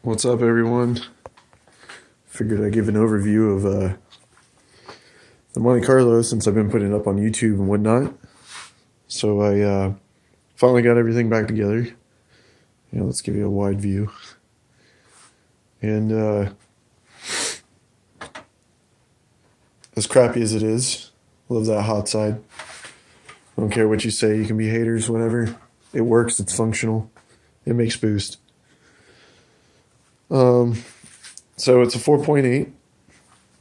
What's up, everyone? Figured I'd give an overview of the Monte Carlo since I've been putting it up on YouTube and whatnot. So I finally got everything back together. Let's give you a wide view. And as crappy as it is, love that hot side. I don't care what you say. You can be haters, whatever. It works. It's functional. It makes boost. So it's a 4.8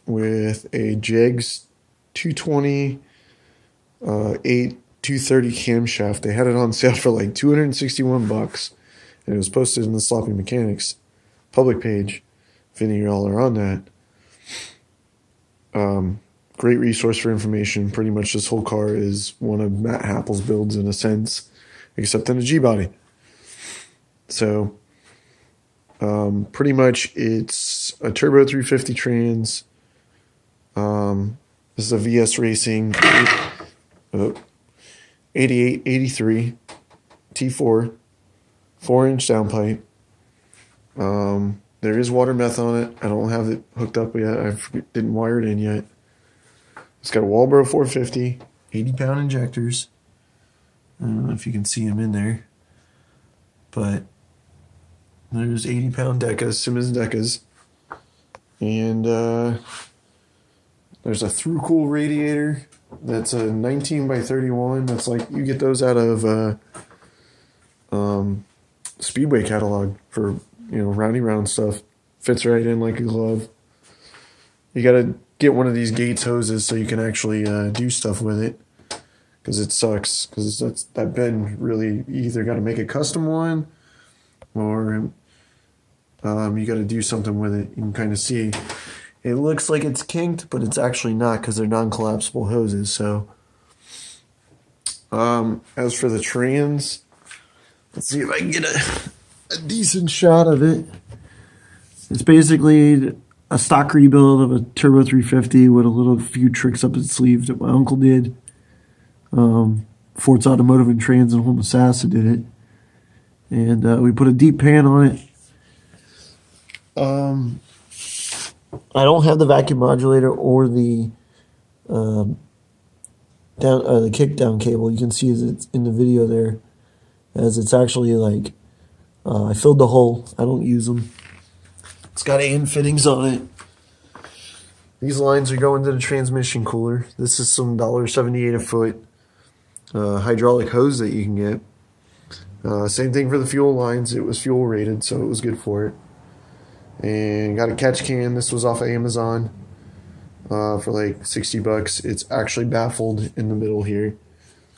with a Jegs 220 230 camshaft. They had it on sale for like $261, and it was posted in the Sloppy Mechanics public page. If any of y'all are on that, great resource for information. Pretty much this whole car is one of Matt Happel's builds in a sense, except in a G-body. So pretty much it's a turbo 350 trans. This is a VS Racing 88, 83 T4, 4-inch downpipe. There is water meth on it. I don't have it hooked up yet. I didn't wire it in yet. It's got a Walbro 450, 80-pound injectors. I don't know if you can see them in there, but there's 80-pound Decas, Simmons Decas. And there's a through-cool radiator that's a 19 by 31. That's like, you get those out of Speedway catalog for, roundy round stuff. Fits right in like a glove. You got to get one of these Gates hoses so you can actually do stuff with it. Because it sucks. Because that bed really, you either got to make a custom one or you got to do something with it. You can kind of see it looks like it's kinked, but it's actually not because they're non-collapsible hoses. So as for the trans, let's see if I can get a decent shot of it. It's basically a stock rebuild of a Turbo 350 with a few tricks up its sleeve that my uncle did. Fort's Automotive and Trans in Homosassa did it. And we put a deep pan on it. I don't have the vacuum modulator or the the kick down cable. You can see it's in the video there, as it's actually like I filled the hole. I don't use them. It's got AN fittings on it. These lines are going to the transmission cooler. This is some $1.78 a foot hydraulic hose that you can get. Same thing for the fuel lines. It was fuel rated, so it was good for it. And got a catch can. This was off of Amazon for like $60. It's actually baffled in the middle here.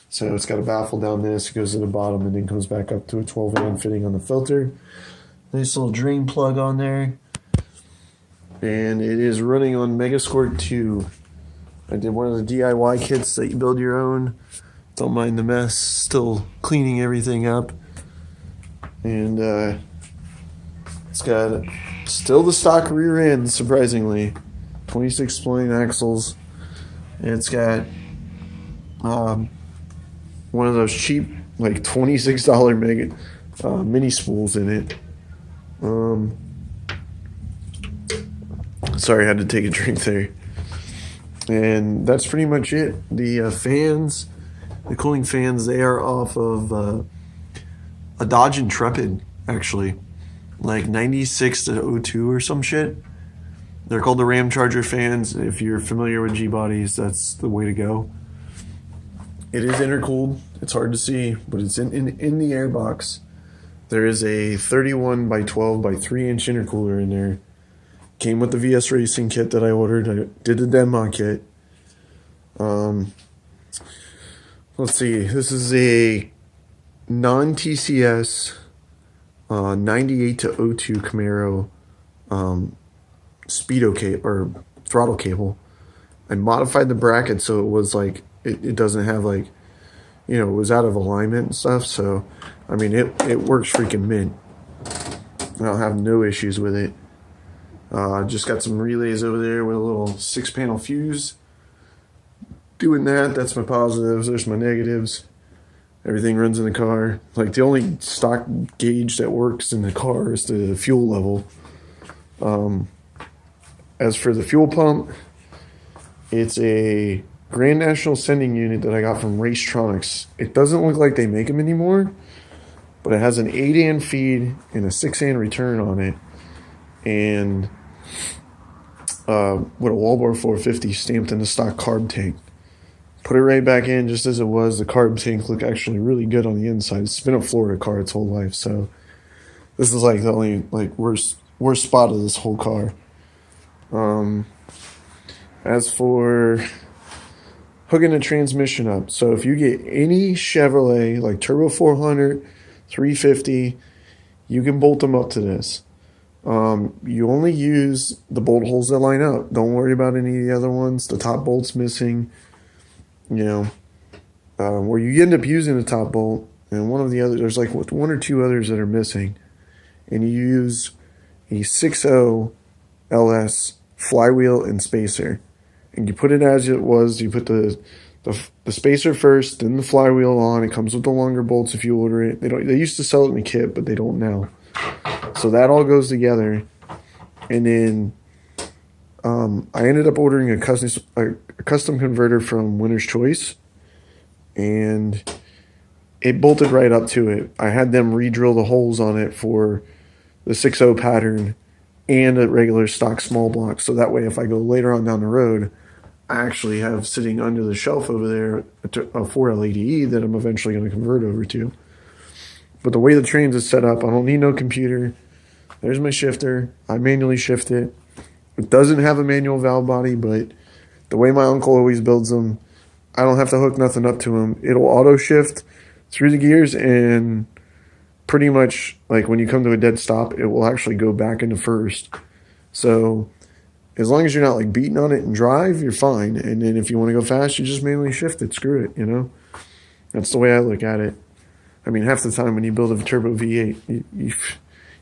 So it's got a baffle down this. It goes to the bottom and then comes back up to a 12-AN fitting on the filter. Nice little drain plug on there. And it is running on Megasquirt 2. I did one of the DIY kits that you build your own. Don't mind the mess. Still cleaning everything up. And it's got still the stock rear end, surprisingly. 26 spline axles. And it's got one of those cheap, like $26 mini spools in it. Sorry, I had to take a drink there. And that's pretty much it. The fans, the cooling fans, they are off of a Dodge Intrepid, actually. Like 96 to 02 or some shit. They're called the Ram Charger fans. If you're familiar with G-bodies, that's the way to go. It is intercooled. It's hard to see, but it's in the air box. There is a 31 by 12 by 3-inch intercooler in there. Came with the VS Racing kit that I ordered. I did the Denmark kit. Let's see. This is a non-TCS 98 to 02 Camaro speedo cable or throttle cable. I modified the bracket so it was like it doesn't have like, it was out of alignment and stuff. So I mean it works freaking mint. I'll have no issues with it. Just got some relays over there with a little 6-panel fuse. Doing that, that's my positives. There's my negatives. Everything runs in the car. Like, the only stock gauge that works in the car is the fuel level. As for the fuel pump, it's a Grand National Sending unit that I got from Racetronics. It doesn't look like they make them anymore, but it has an 8 amp feed and a 6 amp return on it. And with a Wallbar 450 stamped in the stock carb tank. Put it right back in just as it was. The carb tank looked actually really good on the inside. It's been a Florida car its whole life, so this is like the only like worst spot of this whole car. As for hooking the transmission up, so if you get any Chevrolet like Turbo 400, 350, you can bolt them up to this. You only use the bolt holes that line up. Don't worry about any of the other ones. The top bolt's missing. You know, where you end up using the top bolt, and one of the other, there's like one or two others that are missing, and you use a 6.0 LS flywheel and spacer, and you put it as it was. You put the spacer first, then the flywheel on. It comes with the longer bolts if you order it. They used to sell it in the kit, but they don't now. So that all goes together, and then I ended up ordering a custom converter from Winner's Choice, and it bolted right up to it. I had them re-drill the holes on it for the 6.0 pattern and a regular stock small block, so that way if I go later on down the road, I actually have sitting under the shelf over there a 4LADE that I'm eventually going to convert over to. But the way the trains is set up, I don't need no computer. There's my shifter. I manually shift it. It doesn't have a manual valve body, but the way my uncle always builds them, I don't have to hook nothing up to them. It'll auto shift through the gears, and pretty much like when you come to a dead stop, it will actually go back into first. So as long as you're not like beating on it and drive, you're fine. And then if you want to go fast, you just manually shift it. Screw it, you know? That's the way I look at it. I mean, half the time when you build a turbo V8, you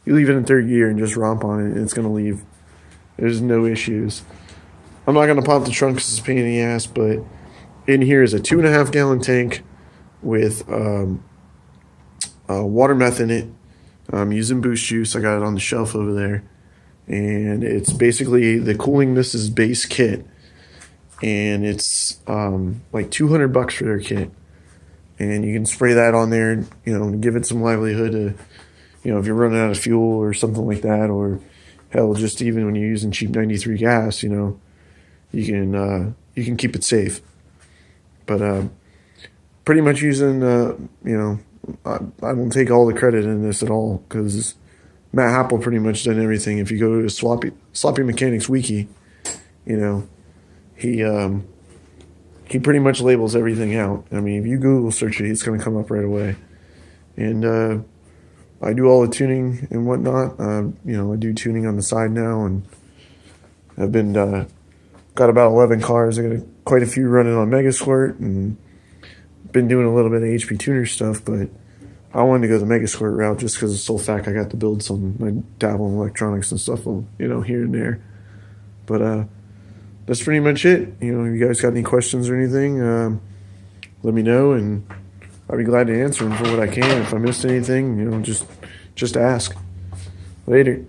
leave it in third gear and just romp on it, and it's going to leave. There's no issues. I'm not going to pop the trunk because it's a pain in the ass, but in here is a 2.5 gallon tank with water meth in it. I'm using Boost Juice. I got it on the shelf over there. And it's basically the Cooling This is base kit. And it's like $200 for their kit. And you can spray that on there, you know, to give it some livelihood to, you know, if you're running out of fuel or something like that, or hell, just even when you're using cheap 93 gas, you know, you can keep it safe. But pretty much using, you know, I don't take all the credit in this at all, because Matt Happel pretty much done everything. If you go to Sloppy Mechanics Wiki, you know, he pretty much labels everything out. I mean, if you Google search it, it's going to come up right away. And I do all the tuning and whatnot. You know, I do tuning on the side now, and I've been got about 11 cars. I got quite a few running on Mega Squirt, and been doing a little bit of HP tuner stuff. But I wanted to go the Mega Squirt route just because it's so fact I got to build some. I dabble in electronics and stuff, you know, here and there. But that's pretty much it. You know, if you guys got any questions or anything, let me know, and I'd be glad to answer them for what I can. If I missed anything, you know, just ask. Later.